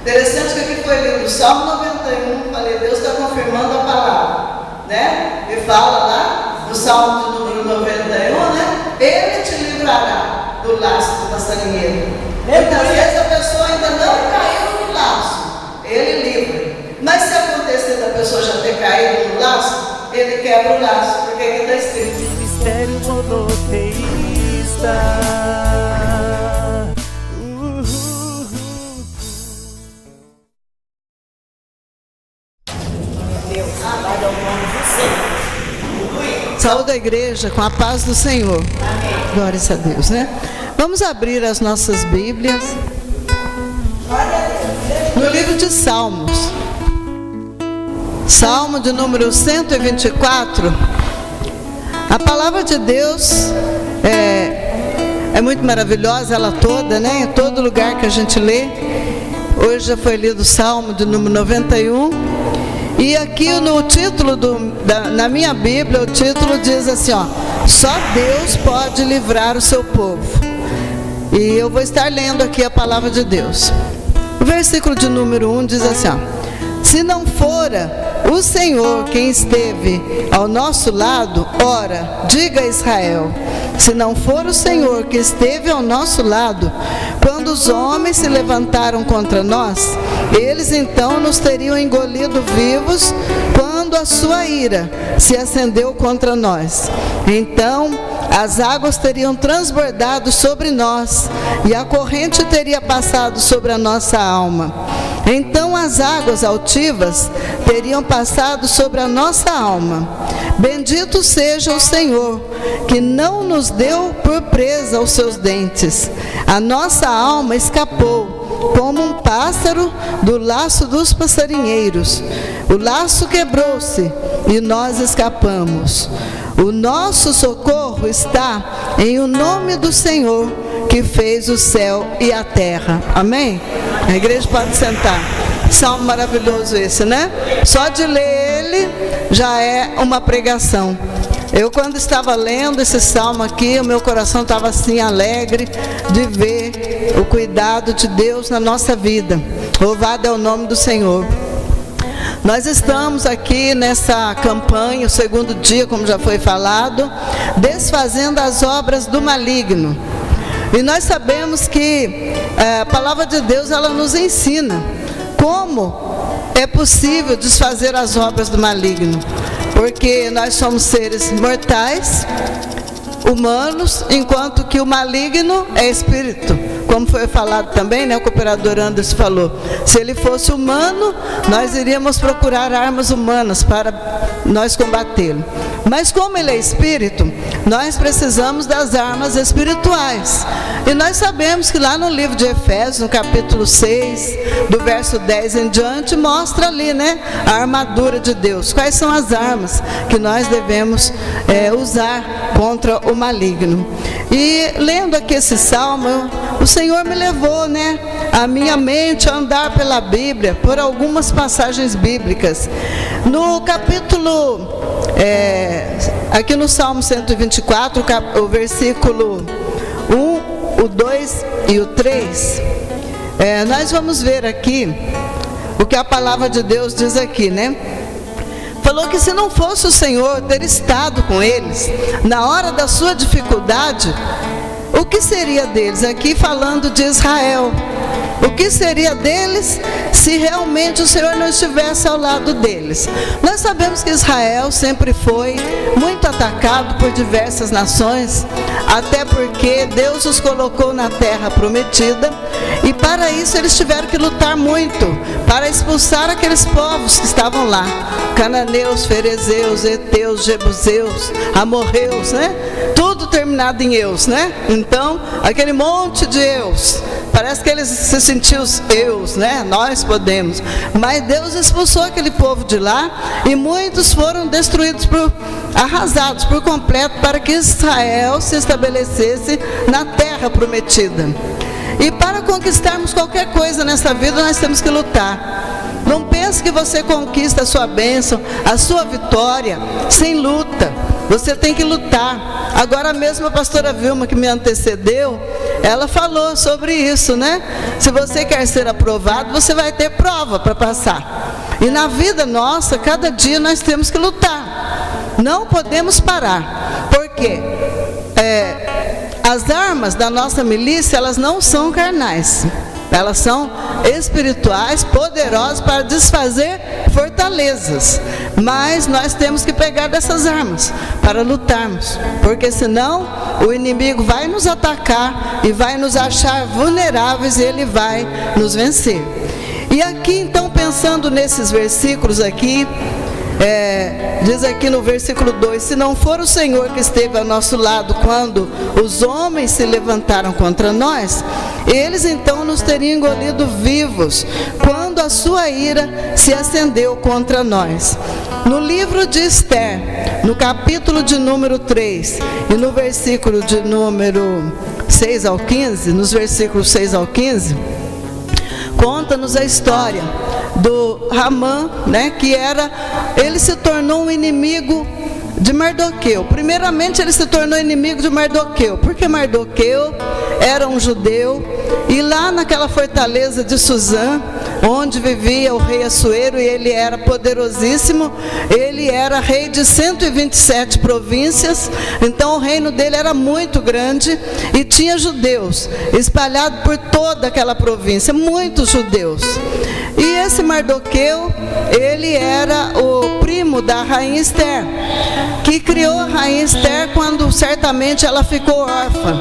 Interessante que aqui foi lido o Salmo 91, falei, Deus está confirmando a palavra, né? E fala lá, no Salmo de número 91, né? Ele te livrará do laço do passarinheiro. Muitas vezes a pessoa ainda não caiu no laço, ele livra. Mas se acontecer da pessoa já ter caído no laço, ele quebra o laço, porque aqui está escrito. Mistério monoteísta. Saúde a igreja com a paz do Senhor. Amém. Glórias a Deus, né? Vamos abrir as nossas Bíblias no livro de Salmos. Salmo de número 124. A palavra de Deus é muito maravilhosa, ela toda, né? Em todo lugar que a gente lê. Hoje já foi lido o Salmo de número 91. E aqui no título, na minha Bíblia, o título diz assim, ó: só Deus pode livrar o seu povo. E eu vou estar lendo aqui a palavra de Deus. O versículo de número 1 diz assim, ó: se não fora o Senhor quem esteve ao nosso lado, ora, diga a Israel, se não for o Senhor que esteve ao nosso lado, quando os homens se levantaram contra nós, eles então nos teriam engolido vivos quando a sua ira se acendeu contra nós. Então as águas teriam transbordado sobre nós e a corrente teria passado sobre a nossa alma. Então as águas altivas teriam passado sobre a nossa alma. Bendito seja o Senhor, que não nos deu por presa aos seus dentes. A nossa alma escapou, como um pássaro do laço dos passarinheiros. O laço quebrou-se e nós escapamos. O nosso socorro está em o nome do Senhor, que fez o céu e a terra. Amém? A igreja pode sentar. Salmo maravilhoso esse, né? Só de ler ele já é uma pregação. Eu, quando estava lendo esse salmo aqui, o meu coração estava assim alegre de ver o cuidado de Deus na nossa vida. Louvado é o nome do Senhor. Nós estamos aqui nessa campanha, o segundo dia, como já foi falado, desfazendo as obras do maligno. E nós sabemos que a palavra de Deus, ela nos ensina como é possível desfazer as obras do maligno. Porque nós somos seres mortais, humanos, enquanto que o maligno é espírito. Como foi falado também, né? O cooperador Anderson falou, se ele fosse humano, nós iríamos procurar armas humanas para nós combatê-lo. Mas como ele é espírito, nós precisamos das armas espirituais. E nós sabemos que lá no livro de Efésios, no capítulo 6, do verso 10 em diante, mostra ali, né, a armadura de Deus. Quais são as armas que nós devemos usar contra o maligno. E lendo aqui esse salmo, o Senhor me levou, né, a minha mente a andar pela Bíblia, por algumas passagens bíblicas. No capítulo, aqui no Salmo 124, o versículo 1, o 2 e o 3, nós vamos ver aqui o que a palavra de Deus diz aqui, né? Falou que se não fosse o Senhor ter estado com eles na hora da sua dificuldade, o que seria deles? Aqui falando de Israel. O que seria deles se realmente o Senhor não estivesse ao lado deles? Nós sabemos que Israel sempre foi muito atacado por diversas nações, até porque Deus os colocou na terra prometida, e para isso eles tiveram que lutar muito, para expulsar aqueles povos que estavam lá, cananeus, ferezeus, heteus, jebuseus, amorreus, né? Tudo terminado em eus, né? Então, aquele monte de eus, parece que eles se sentiam os eus, né? Nós podemos. Mas Deus expulsou aquele povo de lá e muitos foram destruídos, arrasados por completo, para que Israel se estabelecesse na terra prometida. E para conquistarmos qualquer coisa nessa vida, nós temos que lutar. Não pense que você conquista a sua bênção, a sua vitória, sem luta. Você tem que lutar. Agora mesmo a pastora Vilma, que me antecedeu, ela falou sobre isso, né? Se você quer ser aprovado, você vai ter prova para passar. E na vida nossa, cada dia nós temos que lutar. Não podemos parar. Por quê? As armas da nossa milícia, elas não são carnais. Elas são espirituais, poderosas para desfazer fortalezas. Mas nós temos que pegar dessas armas para lutarmos. Porque senão o inimigo vai nos atacar e vai nos achar vulneráveis e ele vai nos vencer. E aqui então, pensando nesses versículos aqui, diz aqui no versículo 2: se não for o Senhor que esteve ao nosso lado quando os homens se levantaram contra nós, eles então nos teriam engolido vivos quando a sua ira se acendeu contra nós. No livro de Esther, no capítulo de número 3 e no versículo de número 6 ao 15, nos versículos 6 ao 15, conta-nos a história do Amã, né, que ele se tornou um inimigo de Mardoqueu. Primeiramente ele se tornou inimigo de Mardoqueu, porque Mardoqueu era um judeu, e lá naquela fortaleza de Suzã, onde vivia o rei Assuero, e ele era poderosíssimo, ele era rei de 127 províncias, então o reino dele era muito grande, e tinha judeus espalhados por toda aquela província, muitos judeus. E esse Mardoqueu, ele era o primo da rainha Esther, que criou a rainha Esther quando certamente ela ficou órfã,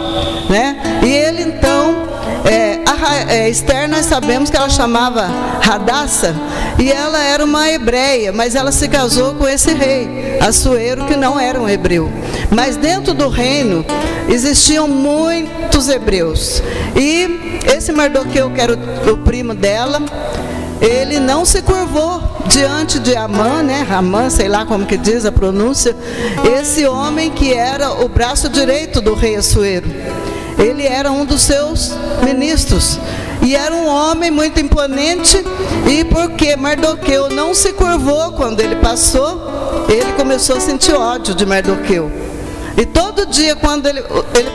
né? E ele então, Esther, nós sabemos que ela chamava Hadassah, e ela era uma hebreia, mas ela se casou com esse rei Assuero, que não era um hebreu. Mas dentro do reino existiam muitos hebreus, e esse Mardoqueu, que era o primo dela, ele não se curvou diante de Amã, né? Amã, sei lá como que diz a pronúncia, esse homem que era o braço direito do rei Assuero. Ele era um dos seus ministros, e era um homem muito imponente, e porque Mardoqueu não se curvou quando ele passou, ele começou a sentir ódio de Mardoqueu. E todo dia, quando ele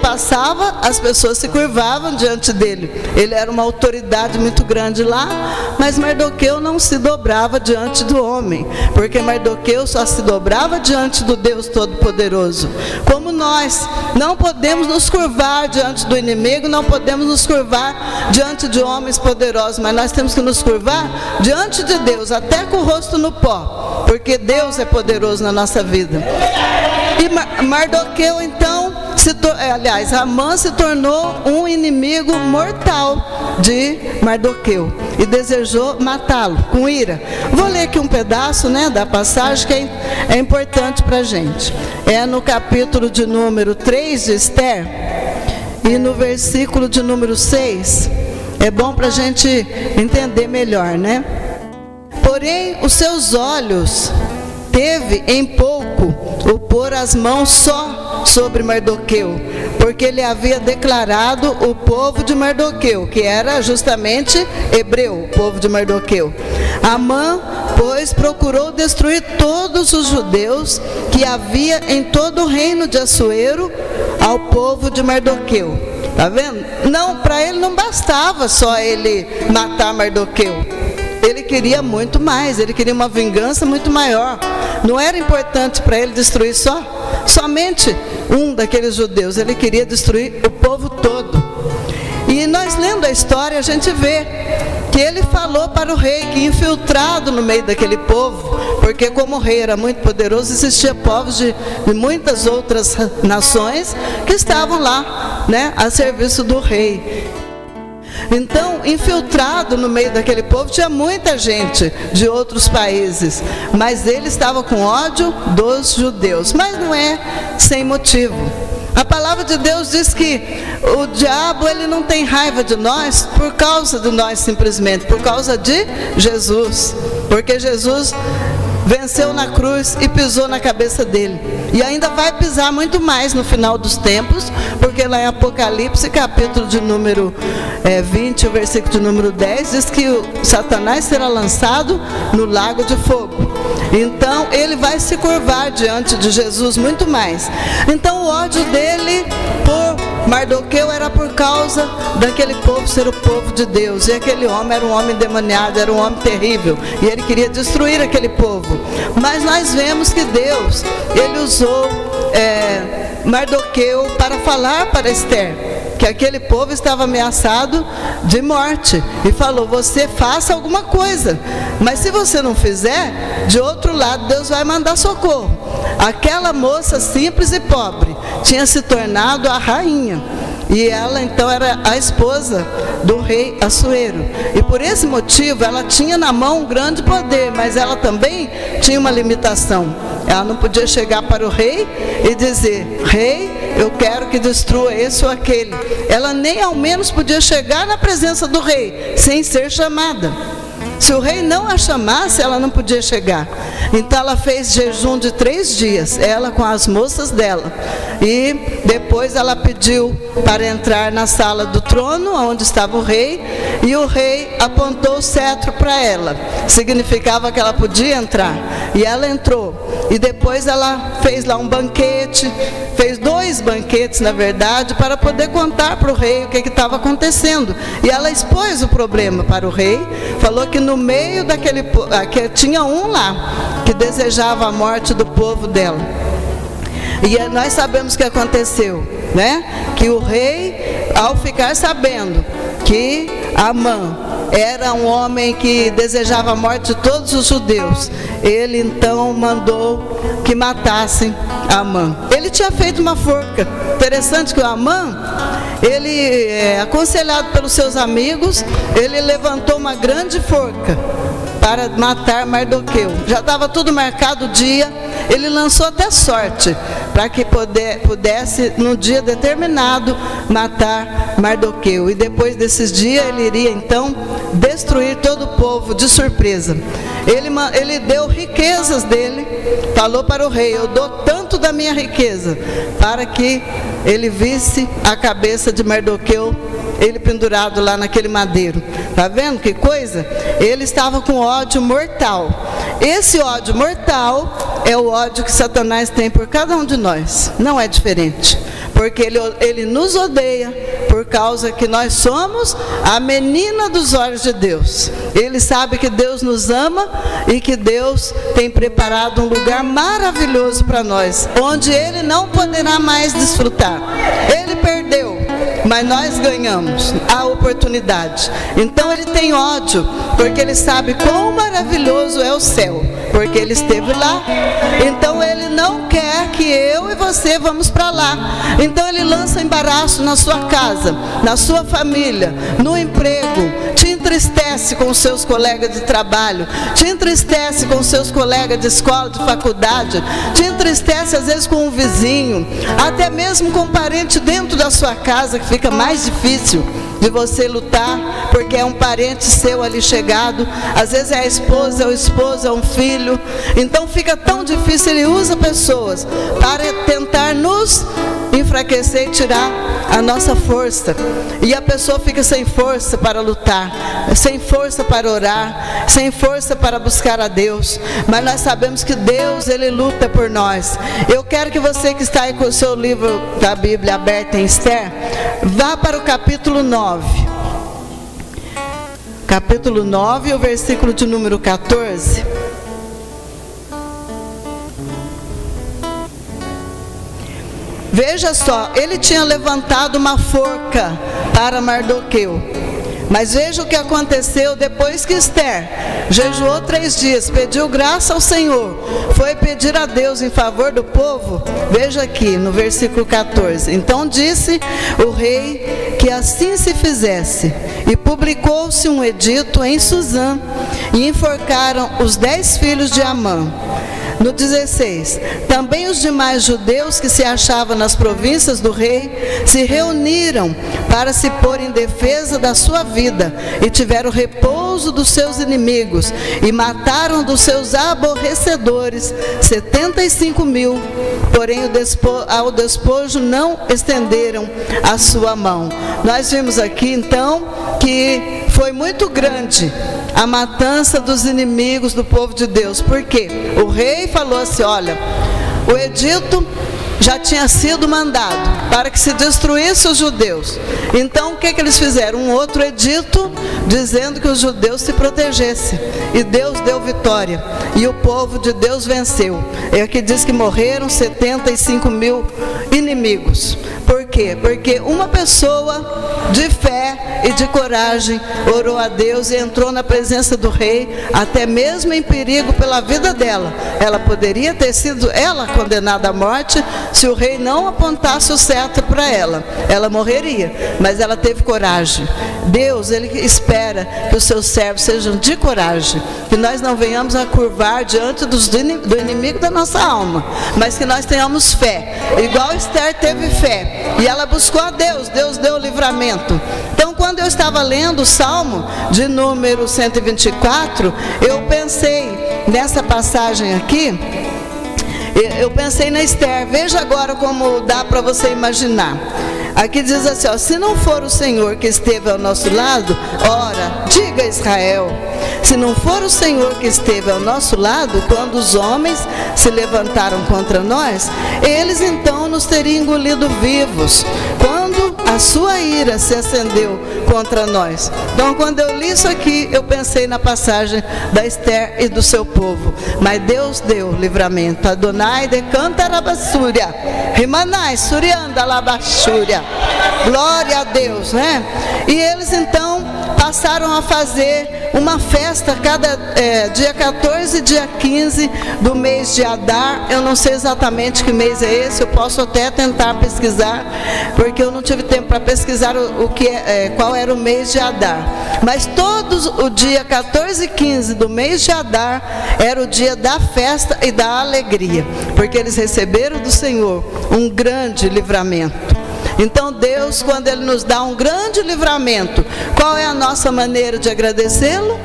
passava, as pessoas se curvavam diante dele. Ele era uma autoridade muito grande lá, mas Mardoqueu não se dobrava diante do homem, porque Mardoqueu só se dobrava diante do Deus Todo-Poderoso. Como nós não podemos nos curvar diante do inimigo, não podemos nos curvar diante de homens poderosos, mas nós temos que nos curvar diante de Deus, até com o rosto no pó, porque Deus é poderoso na nossa vida. E Mardoqueu então, Amã se tornou um inimigo mortal de Mardoqueu e desejou matá-lo com ira. Vou ler aqui um pedaço, né, da passagem que é importante para a gente. É no capítulo de número 3 de Esther e no versículo de número 6. É bom para a gente entender melhor, né? Porém, os seus olhos teve em pouco o pôr as mãos só sobre Mardoqueu, porque ele havia declarado o povo de Mardoqueu, que era justamente hebreu, o povo de Mardoqueu. Amã, pois, procurou destruir todos os judeus que havia em todo o reino de Assuero ao povo de Mardoqueu. Tá vendo? Não, para ele não bastava só ele matar Mardoqueu. Ele queria muito mais, ele queria uma vingança muito maior. Não era importante para ele destruir somente um daqueles judeus, ele queria destruir o povo todo. E nós lendo a história, a gente vê que ele falou para o rei que, infiltrado no meio daquele povo, porque como o rei era muito poderoso, existia povos de muitas outras nações que estavam lá, né, a serviço do rei. Então, infiltrado no meio daquele povo, tinha muita gente de outros países, mas ele estava com ódio dos judeus, mas não é sem motivo. A palavra de Deus diz que o diabo, ele não tem raiva de nós por causa de nós simplesmente, por causa de Jesus, porque Jesus venceu na cruz e pisou na cabeça dele. E ainda vai pisar muito mais no final dos tempos, porque lá em Apocalipse, capítulo de número 20, o versículo de número 10, diz que o Satanás será lançado no lago de fogo. Então ele vai se curvar diante de Jesus muito mais. Então o ódio dele por Mardoqueu era por causa daquele povo ser o povo de Deus. E aquele homem era um homem endemoniado, era um homem terrível. E ele queria destruir aquele povo. Mas nós vemos que Deus, ele usou Mardoqueu para falar para Esther que aquele povo estava ameaçado de morte, e falou: você faça alguma coisa, mas se você não fizer, de outro lado Deus vai mandar socorro. Aquela moça simples e pobre tinha se tornado a rainha, e ela então era a esposa do rei Assuero, e por esse motivo ela tinha na mão um grande poder, mas ela também tinha uma limitação. Ela não podia chegar para o rei e dizer: rei, eu quero que destrua esse ou aquele. Ela nem ao menos podia chegar na presença do rei sem ser chamada. Se o rei não a chamasse, ela não podia chegar. Então ela fez jejum de 3 dias, ela com as moças dela. E depois ela pediu para entrar na sala do trono, onde estava o rei. E o rei apontou o cetro para ela. Significava que ela podia entrar. E ela entrou. E depois ela fez lá um banquete. Fez 2 banquetes, na verdade, para poder contar para o rei o que estava acontecendo. E ela expôs o problema para o rei. Falou que no meio daquele que tinha um lá que desejava a morte do povo dela. E nós sabemos o que aconteceu, né? Que o rei, ao ficar sabendo que Amã era um homem que desejava a morte de todos os judeus, ele então mandou que matassem Amã. Ele tinha feito uma forca. Interessante que o Amã, ele, aconselhado pelos seus amigos, ele levantou uma grande forca para matar Mardoqueu. Já estava tudo marcado o dia. Ele lançou até sorte para que pudesse, no dia determinado, matar Mardoqueu. E depois desses dias, ele iria então destruir todo o povo de surpresa. Ele deu riquezas dele, falou para o rei: eu dou tanto da minha riqueza, para que ele visse a cabeça de Mardoqueu, ele pendurado lá naquele madeiro. Está vendo que coisa? Ele estava com ódio mortal. Esse ódio mortal é o ódio que Satanás tem por cada um de nós. Não é diferente. Porque ele nos odeia por causa que nós somos a menina dos olhos de Deus. Ele sabe que Deus nos ama e que Deus tem preparado um lugar maravilhoso para nós, onde ele não poderá mais desfrutar. Ele perdeu, mas nós ganhamos a oportunidade. Então ele tem ódio, porque ele sabe quão maravilhoso é o céu, porque ele esteve lá. Então ele não quer que eu e você vamos para lá. Então ele lança embaraço na sua casa, na sua família, no emprego. Te entristece com os seus colegas de trabalho, te entristece com os seus colegas de escola, de faculdade, te entristece às vezes com um vizinho, até mesmo com um parente dentro da sua casa, que fica mais difícil de você lutar, porque é um parente seu ali chegado. Às vezes é a esposa, é o esposo, é um filho. Então fica tão difícil. Ele usa pessoas para tentar nos enfraquecer e tirar a nossa força. E a pessoa fica sem força para lutar, sem força para orar, sem força para buscar a Deus. Mas nós sabemos que Deus, ele luta por nós. Eu quero que você que está aí com o seu livro da Bíblia aberto em Esther, vá para o capítulo 9. Capítulo 9, o versículo de número 14. Veja só, ele tinha levantado uma forca para Mardoqueu. Mas veja o que aconteceu depois que Esther jejuou 3 dias, pediu graça ao Senhor, foi pedir a Deus em favor do povo. Veja aqui no versículo 14. Então disse o rei que assim se fizesse, e publicou-se um edito em Suzã, e enforcaram os 10 filhos de Amã. No 16, também os demais judeus que se achavam nas províncias do rei se reuniram para se pôr em defesa da sua vida, e tiveram repouso repouso dos seus inimigos, e mataram dos seus aborrecedores 75.000, porém ao despojo não estenderam a sua mão. Nós vimos aqui então que foi muito grande a matança dos inimigos do povo de Deus, porque o rei falou assim: olha, o edito já tinha sido mandado para que se destruísse os judeus. Então o que eles fizeram? Um outro edito dizendo que os judeus se protegessem. E Deus deu vitória. E o povo de Deus venceu. É aqui diz que morreram 75.000 inimigos. Por quê? Porque uma pessoa de fé e de coragem orou a Deus e entrou na presença do rei, até mesmo em perigo pela vida dela. Ela poderia ter sido condenada à morte se o rei não apontasse o cetro para ela. Ela morreria, mas ela teve coragem. Deus, Ele espera que os seus servos sejam de coragem, que nós não venhamos a curvar diante do inimigo da nossa alma, mas que nós tenhamos fé, igual Esther teve fé, e ela buscou a Deus, Deus deu o livramento. Então, quando eu estava lendo o Salmo de número 124, eu pensei nessa passagem aqui, eu pensei na Esther. Veja agora como dá para você imaginar. Aqui diz assim, ó: se não for o Senhor que esteve ao nosso lado, ora, diga Israel, se não for o Senhor que esteve ao nosso lado, quando os homens se levantaram contra nós, eles então nos teriam engolido vivos, quando a sua ira se acendeu contra nós. Então, quando eu li isso aqui, eu pensei na passagem da Esther e do seu povo. Mas Deus deu livramento. Adonai decanta rabassúria, rimanai surianda labaxúria. Glória a Deus, né? E eles então passaram a fazer uma festa cada dia 14 e dia 15 do mês de Adar. Eu não sei exatamente que mês é esse, eu posso até tentar pesquisar, porque eu não tive tempo para pesquisar qual era o mês de Adar. Mas todos o dia 14 e 15 do mês de Adar era o dia da festa e da alegria, porque eles receberam do Senhor um grande livramento. Então Deus, quando Ele nos dá um grande livramento, qual é a nossa maneira de agradecê-lo?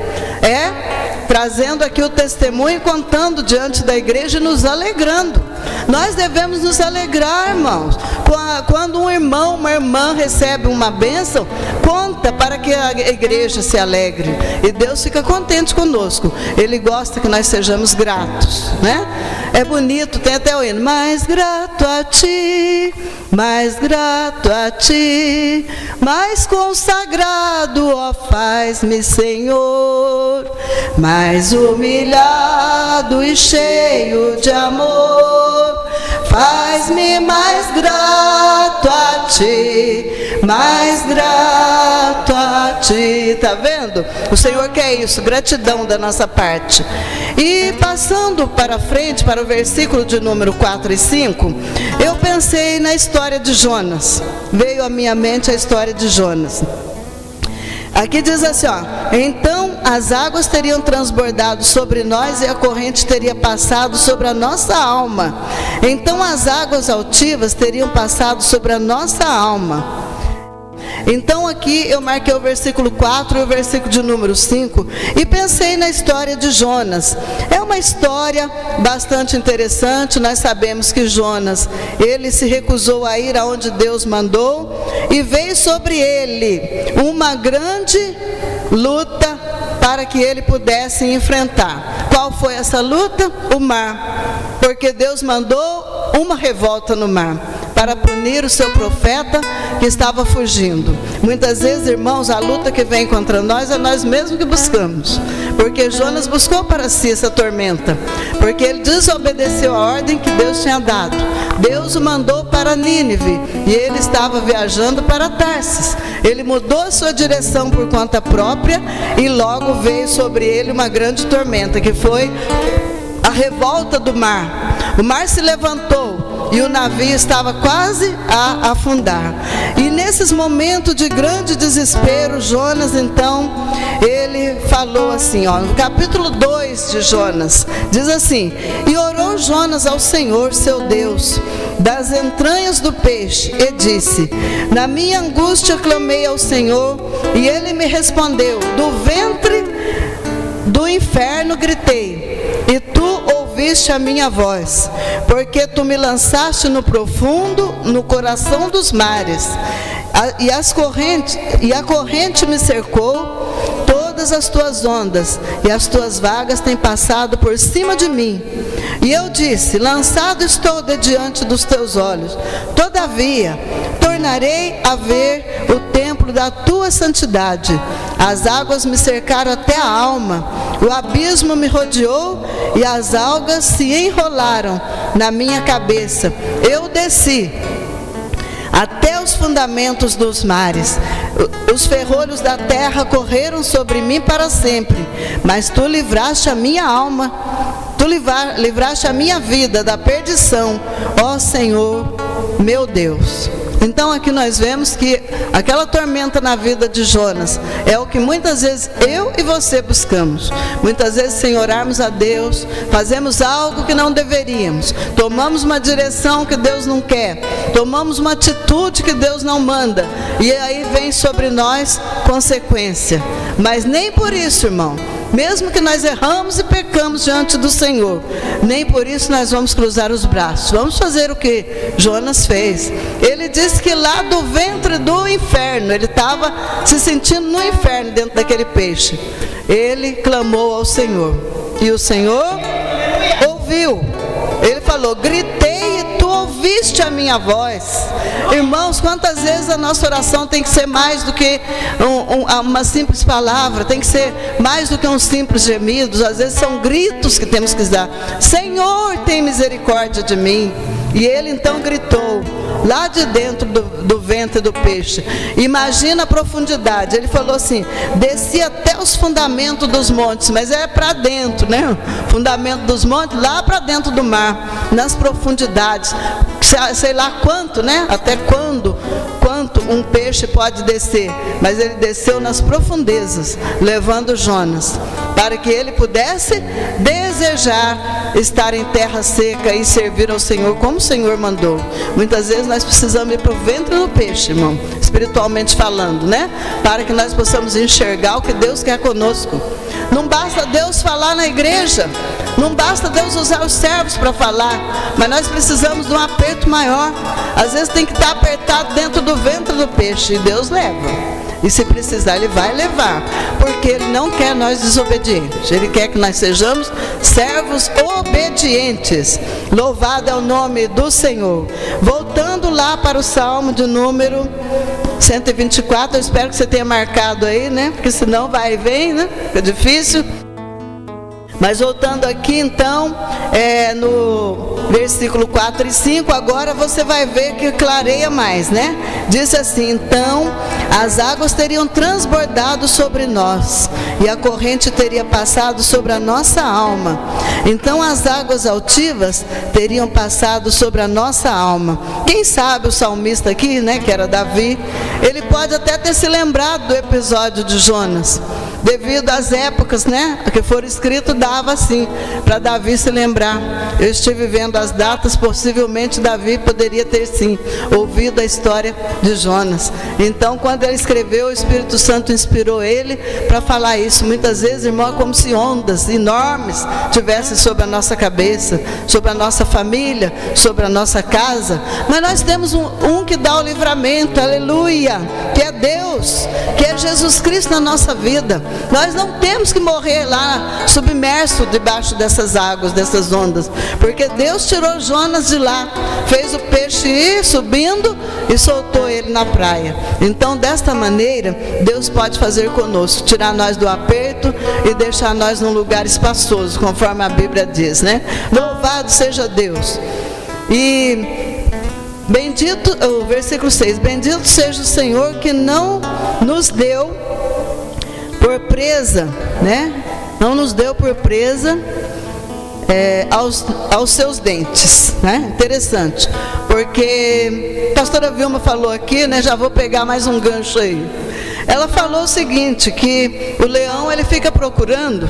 Trazendo aqui o testemunho, contando diante da igreja e nos alegrando. Nós devemos nos alegrar, irmãos. Quando um irmão, uma irmã recebe uma bênção, conta para que a igreja se alegre. E Deus fica contente conosco. Ele gosta que nós sejamos gratos, né? É bonito, tem até o hino: mais grato a ti, mais grato a ti, mais consagrado, ó, faz-me Senhor, mais humilhado e cheio de amor, faz-me mais grato a ti, mais grato a ti. Está vendo? O Senhor quer isso, gratidão da nossa parte. E passando para frente, para o versículo de número 4 e 5, eu pensei na história de Jonas. Veio à minha mente a história de Jonas. Aqui diz assim, ó: então as águas teriam transbordado sobre nós e a corrente teria passado sobre a nossa alma. Então as águas altivas teriam passado sobre a nossa alma. Então aqui eu marquei o versículo 4 e o versículo de número 5 e pensei na história de Jonas. É uma história bastante interessante. Nós sabemos que Jonas, ele se recusou a ir aonde Deus mandou, e veio sobre ele uma grande luta para que ele pudesse enfrentar. Qual foi essa luta? O mar. Porque Deus mandou uma revolta no mar para punir o seu profeta que estava fugindo. Muitas vezes, irmãos, a luta que vem contra nós é nós mesmos que buscamos. Porque Jonas buscou para si essa tormenta, porque ele desobedeceu a ordem que Deus tinha dado. Deus o mandou para Nínive e ele estava viajando para Tarsis. Ele mudou a sua direção por conta própria e logo veio sobre ele uma grande tormenta, que foi a revolta do mar. O mar se levantou e o navio estava quase a afundar. E nesses momentos de grande desespero, Jonas então, ele falou assim, ó, no capítulo 2 de Jonas, diz assim: e orou Jonas ao Senhor seu Deus das entranhas do peixe e disse: na minha angústia clamei ao Senhor e ele me respondeu: do ventre no inferno gritei, e tu ouviste a minha voz, porque tu me lançaste no profundo, no coração dos mares, e a corrente me cercou, todas as tuas ondas e as tuas vagas têm passado por cima de mim. E eu disse, lançado estou de diante dos teus olhos, todavia tornarei a ver o templo da tua santidade. As águas me cercaram até a alma, o abismo me rodeou e as algas se enrolaram na minha cabeça. Eu desci até os fundamentos dos mares, os ferrolhos da terra correram sobre mim para sempre, mas tu livraste a minha alma, tu livraste a minha vida da perdição, ó Senhor, meu Deus. Então aqui nós vemos que aquela tormenta na vida de Jonas é o que muitas vezes eu e você buscamos. Muitas vezes sem orarmos a Deus, fazemos algo que não deveríamos, tomamos uma direção que Deus não quer, tomamos uma atitude que Deus não manda, e aí vem sobre nós consequência. Mas nem por isso, irmão, mesmo que nós erramos e pecamos diante do Senhor, nem por isso nós vamos cruzar os braços. Vamos fazer o que Jonas fez. Ele disse que lá do ventre do inferno, ele estava se sentindo no inferno dentro daquele peixe. Ele clamou ao Senhor e o Senhor ouviu. Ele falou, gritei e tu ouviste a minha voz. Irmãos, quantas vezes a nossa oração tem que ser mais do que uma simples palavra, tem que ser mais do que um simples gemido. Às vezes são gritos que temos que dar. Senhor, tem misericórdia de mim. E ele então gritou, lá de dentro do ventre do peixe. Imagina a profundidade. Ele falou assim, desci até os fundamentos dos montes, mas é para dentro, né? Fundamento dos montes, lá para dentro do mar, nas profundidades. Sei lá quanto, né? Até quanto um peixe pode descer. Mas ele desceu nas profundezas, levando Jonas, para que ele pudesse desejar estar em terra seca e servir ao Senhor como o Senhor mandou. Muitas vezes nós precisamos ir para o ventre do peixe, irmão, espiritualmente falando, né? Para que nós possamos enxergar o que Deus quer conosco. Não basta Deus falar na igreja, não basta Deus usar os servos para falar, mas nós precisamos de um aperto maior. Às vezes tem que estar apertado dentro do ventre do peixe, e Deus leva. E se precisar, Ele vai levar, porque Ele não quer nós desobedientes, Ele quer que nós sejamos servos obedientes. Louvado é o nome do Senhor. Voltando lá para o Salmo de número 124, eu espero que você tenha marcado aí, né? Porque senão vai e vem, né? Fica difícil. Mas voltando aqui então, no versículo 4 e 5, agora você vai ver que clareia mais, né? Diz assim, então as águas teriam transbordado sobre nós, e a corrente teria passado sobre a nossa alma. Então as águas altivas teriam passado sobre a nossa alma. Quem sabe o salmista aqui, né, que era Davi, ele pode até ter se lembrado do episódio de Jonas, devido às épocas, né, que foram escritos, dava assim, para Davi se lembrar. Eu estive vendo as datas, possivelmente Davi poderia ter sim ouvido a história de Jonas. Então quando ele escreveu, o Espírito Santo inspirou ele para falar isso. Muitas vezes, irmão, é como se ondas enormes tivessem sobre a nossa cabeça, sobre a nossa família, sobre a nossa casa, mas nós temos um que dá o livramento, aleluia, que é Deus, que é Jesus Cristo na nossa vida. Nós não temos que morrer lá submerso debaixo dessas águas, dessas ondas, porque Deus tirou Jonas de lá, fez o peixe ir subindo e soltou ele na praia. Então desta maneira Deus pode fazer conosco, tirar nós do aperto e deixar nós num lugar espaçoso, conforme a Bíblia diz, né? Louvado seja Deus. E bendito, o versículo 6, bendito seja o Senhor que não nos deu por presa, né? Não nos deu por presa aos seus dentes, né? Interessante, porque a pastora Vilma falou aqui, né? Já vou pegar mais um gancho aí. Ela falou o seguinte, que o leão ele fica procurando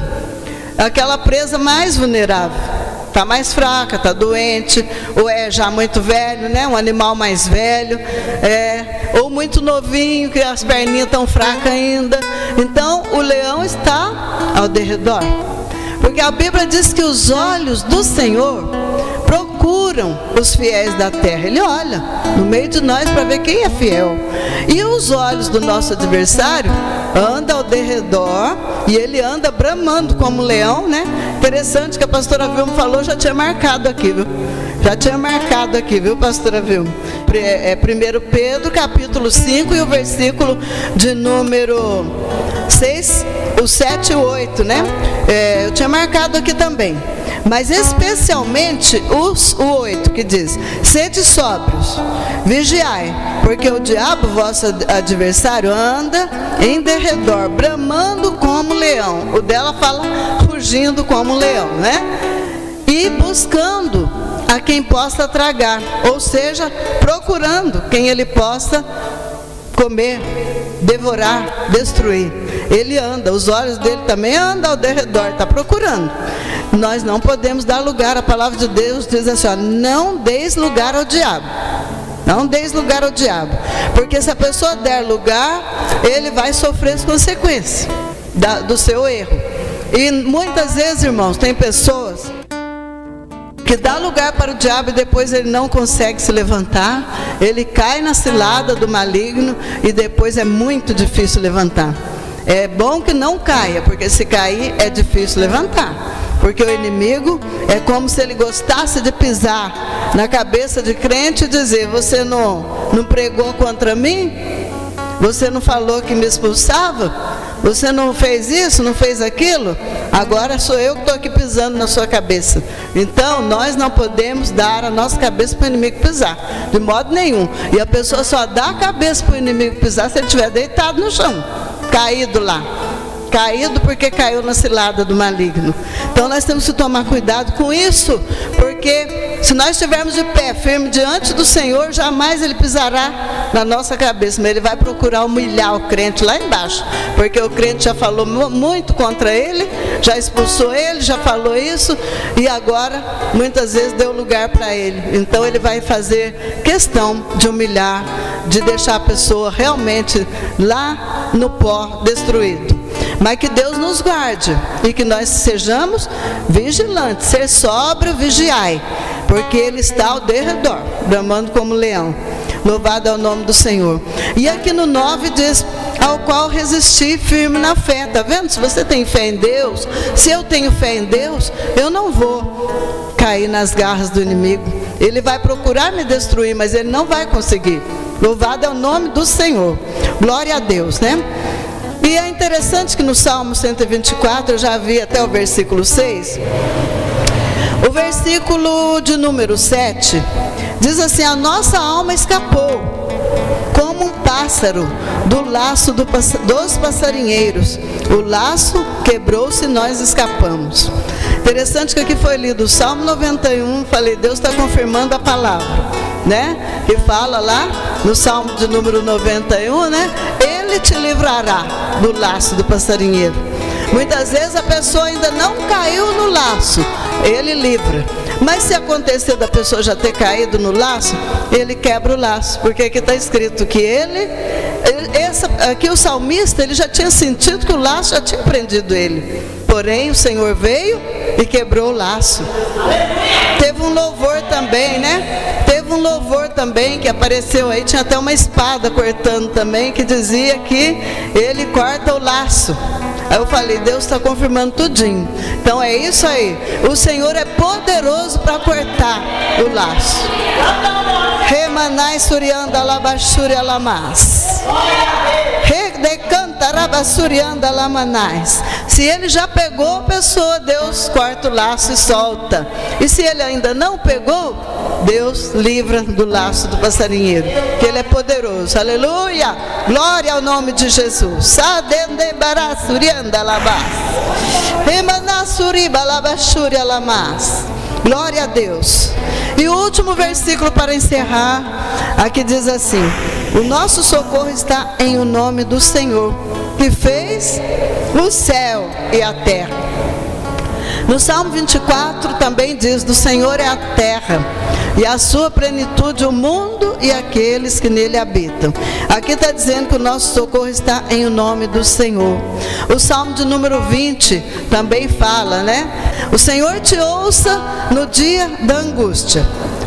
aquela presa mais vulnerável está mais fraca, está doente, ou é já muito velho, né? Um animal mais velho, ou muito novinho, que as perninhas estão fracas ainda. Então, o leão está ao derredor. Porque a Bíblia diz que os olhos do Senhor procuram os fiéis da terra. Ele olha no meio de nós para ver quem é fiel. E os olhos do nosso adversário andam ao derredor, e ele anda bramando como um leão, né? Interessante que a pastora Vilma falou, já tinha marcado aqui, viu? Já tinha marcado aqui, viu, pastora Vilma? 1 Pedro, capítulo 5, e o versículo de número 6, o 7 e o 8, né? Eu tinha marcado aqui também. Mas especialmente o 8, que diz: sede sóbrios, vigiai, porque o diabo, vosso adversário, anda em derredor, bramando como leão. O dela fala rugindo como leão, né? E buscando a quem possa tragar, ou seja, procurando quem ele possa comer, devorar, destruir. Ele anda, os olhos dele também andam ao derredor, está procurando. Nós não podemos dar lugar, a palavra de Deus diz assim, ó, não deis lugar ao diabo. Não deis lugar ao diabo. Porque se a pessoa der lugar, ele vai sofrer as consequências do seu erro. E muitas vezes, irmãos, tem pessoas que dá lugar para o diabo e depois ele não consegue se levantar. Ele cai na cilada do maligno e depois é muito difícil levantar. É bom que não caia, porque se cair é difícil levantar. Porque o inimigo é como se ele gostasse de pisar na cabeça de crente e dizer: você não pregou contra mim? Você não falou que me expulsava? Você não fez isso, não fez aquilo? Agora sou eu que estou aqui pisando na sua cabeça. Então nós não podemos dar a nossa cabeça para o inimigo pisar, de modo nenhum. E a pessoa só dá a cabeça para o inimigo pisar se ele estiver deitado no chão, caído lá. Caído porque caiu na cilada do maligno. Então nós temos que tomar cuidado com isso, porque se nós estivermos de pé, firme diante do Senhor, jamais ele pisará na nossa cabeça, mas ele vai procurar humilhar o crente lá embaixo, porque o crente já falou muito contra ele, já expulsou ele, já falou isso, e agora muitas vezes deu lugar para ele. Então ele vai fazer questão de humilhar, de deixar a pessoa realmente lá no pó, destruído. Mas que Deus nos guarde e que nós sejamos vigilantes, ser sóbrio, vigiai, porque Ele está ao derredor, bramando como leão. Louvado é o nome do Senhor. E aqui no 9 diz: ao qual resisti firme na fé. Está vendo? Se você tem fé em Deus, se eu tenho fé em Deus, eu não vou cair nas garras do inimigo. Ele vai procurar me destruir, mas ele não vai conseguir. Louvado é o nome do Senhor. Glória a Deus, né? E é interessante que no Salmo 124, eu já vi até o versículo 6, o versículo de número 7, diz assim: a nossa alma escapou, como um pássaro, do laço dos passarinheiros. O laço quebrou-se e nós escapamos. Interessante que aqui foi lido o Salmo 91, falei, Deus está confirmando a palavra, né? Que fala lá no Salmo de número 91, né? Ele te livrará do laço do passarinheiro. Muitas vezes a pessoa ainda não caiu no laço, ele livra. Mas se acontecer da pessoa já ter caído no laço, ele quebra o laço, porque aqui está escrito que aqui o salmista, ele já tinha sentido que o laço já tinha prendido ele. Porém, o Senhor veio e quebrou o laço. Teve um louvor também, né? Teve um louvor também que apareceu aí, tinha até uma espada cortando também, que dizia que ele corta o laço. Aí eu falei, Deus está confirmando tudinho. Então é isso aí. O Senhor é poderoso para cortar o laço. Remanai surianda labashuria lamas. Redecanta rabassurianda lamanais. Se ele já pegou a pessoa, Deus corta o laço e solta. E se ele ainda não pegou, Deus livra do laço do passarinheiro, que ele é poderoso. Aleluia! Glória ao nome de Jesus. Sadende barassurianda labas. Remanassuriba labashuria lamas. Glória a Deus. E o último versículo para encerrar, aqui diz assim: o nosso socorro está em o nome do Senhor, que fez o céu e a terra. No Salmo 24 também diz: do Senhor é a terra e a sua plenitude, o mundo e aqueles que nele habitam. Aqui está dizendo que o nosso socorro está em o nome do Senhor. O Salmo de número 20 também fala, né? O Senhor te ouça no dia da angústia.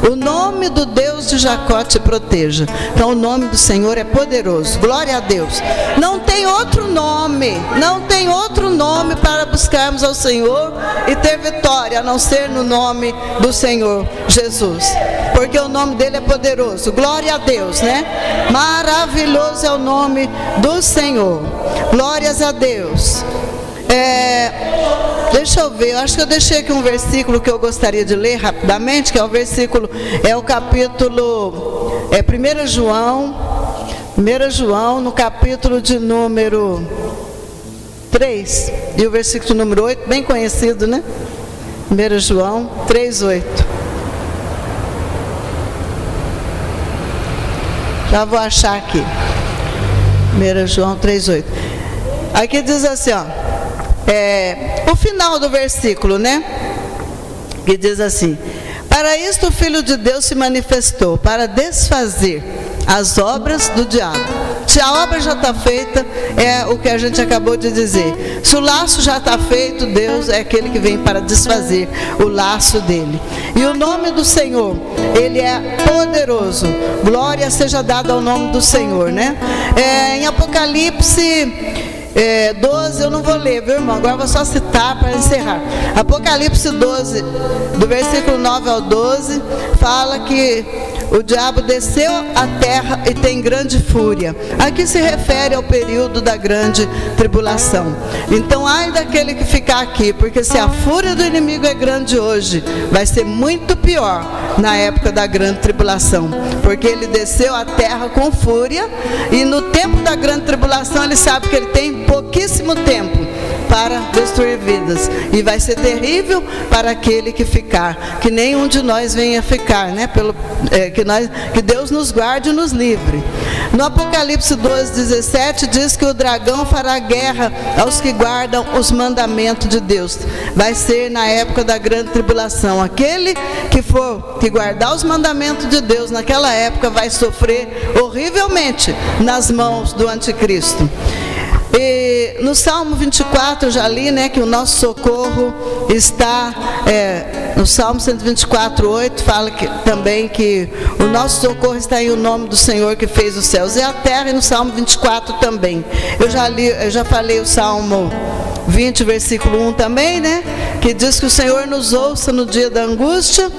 O nome do Deus de Jacó te proteja. Então o nome do Senhor é poderoso. Glória a Deus. Não tem outro nome, não tem outro nome para buscarmos ao Senhor e ter vitória, a não ser no nome do Senhor Jesus. Porque o nome dele é poderoso. Glória a Deus, né? Maravilhoso é o nome do Senhor. Glórias a Deus. Deixa eu ver, eu acho que eu deixei aqui um versículo que eu gostaria de ler rapidamente, que é o versículo, é o capítulo, 1 João, no capítulo de número 3, e o versículo número 8, bem conhecido, né? 1 João 3:8. Já vou achar aqui. 1 João 3:8. Aqui diz assim, ó. O final do versículo, né? Que diz assim: para isto o Filho de Deus se manifestou, para desfazer as obras do diabo. Se a obra já está feita, é o que a gente acabou de dizer. Se o laço já está feito, Deus é aquele que vem para desfazer o laço dele. E o nome do Senhor, ele é poderoso. Glória seja dada ao nome do Senhor, né? Em Apocalipse 12, eu não vou ler, viu, irmão? Agora eu vou só citar para encerrar. Apocalipse 12, do versículo 9 ao 12, fala que o diabo desceu à terra e tem grande fúria. Aqui se refere ao período da grande tribulação. Então, ai daquele que ficar aqui, porque se a fúria do inimigo é grande hoje, vai ser muito pior na época da grande tribulação. Porque ele desceu à terra com fúria, e no tempo da grande tribulação ele sabe que ele tem pouquíssimo tempo para destruir vidas, e vai ser terrível para aquele que ficar, que nenhum de nós venha ficar, né? Que Deus nos guarde e nos livre. No Apocalipse 12:17 diz que o dragão fará guerra aos que guardam os mandamentos de Deus. Vai ser na época da grande tribulação. Aquele que guardar os mandamentos de Deus naquela época vai sofrer horrivelmente nas mãos do anticristo. E no Salmo 24 eu já li, né, que o nosso socorro está, no Salmo 124:8 fala também que o nosso socorro está em o nome do Senhor que fez os céus e a terra, e no Salmo 24 também. Eu já falei o Salmo 20, versículo 1 também, né, que diz que o Senhor nos ouça no dia da angústia.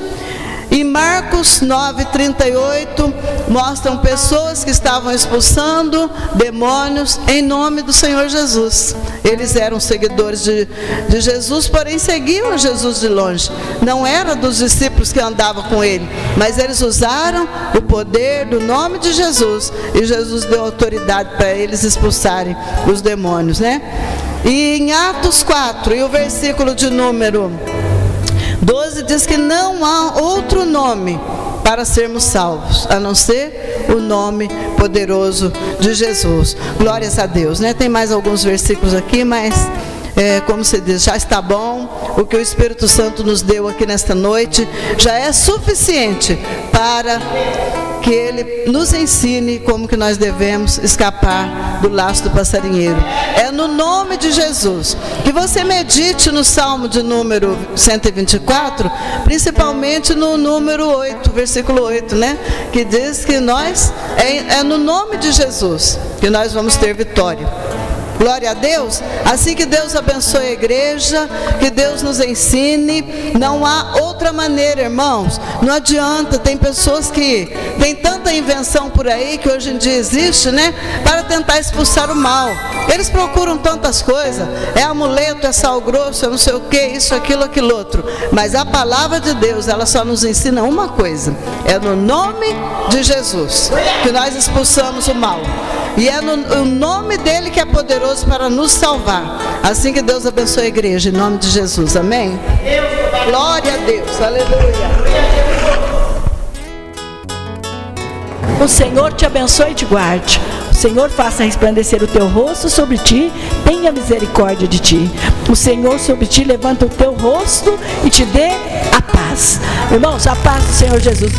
E Marcos 9:38 mostram pessoas que estavam expulsando demônios em nome do Senhor Jesus. Eles eram seguidores de Jesus, porém seguiam Jesus de longe. Não era dos discípulos que andavam com ele, mas eles usaram o poder do nome de Jesus, e Jesus deu autoridade para eles expulsarem os demônios, né? E em Atos 4, e o versículo de número 12 diz que não há outro nome para sermos salvos, a não ser o nome poderoso de Jesus. Glórias a Deus, né? Tem mais alguns versículos aqui, mas como se diz, já está bom. O que o Espírito Santo nos deu aqui nesta noite já é suficiente para que Ele nos ensine como que nós devemos escapar do laço do passarinheiro. É no nome de Jesus. Que você medite no Salmo de número 124, principalmente no número 8, versículo 8, né? Que diz que é no nome de Jesus que nós vamos ter vitória. Glória a Deus. Assim que Deus abençoe a igreja, que Deus nos ensine. Não há outra maneira, irmãos. Não adianta, tem pessoas que tem tanta invenção por aí que hoje em dia existe, né? Para tentar expulsar o mal. Eles procuram tantas coisas, é amuleto, é sal grosso, é não sei o que, isso, aquilo, aquilo outro. Mas a palavra de Deus, ela só nos ensina uma coisa: é no nome de Jesus que nós expulsamos o mal. E é no nome dele que é poderoso para nos salvar. Assim que Deus abençoe a igreja, em nome de Jesus, amém? Glória a Deus, aleluia. O Senhor te abençoe e te guarde. O Senhor faça resplandecer o teu rosto sobre ti, tenha misericórdia de ti. O Senhor sobre ti levanta o teu rosto e te dê a paz. Irmãos, a paz do Senhor Jesus.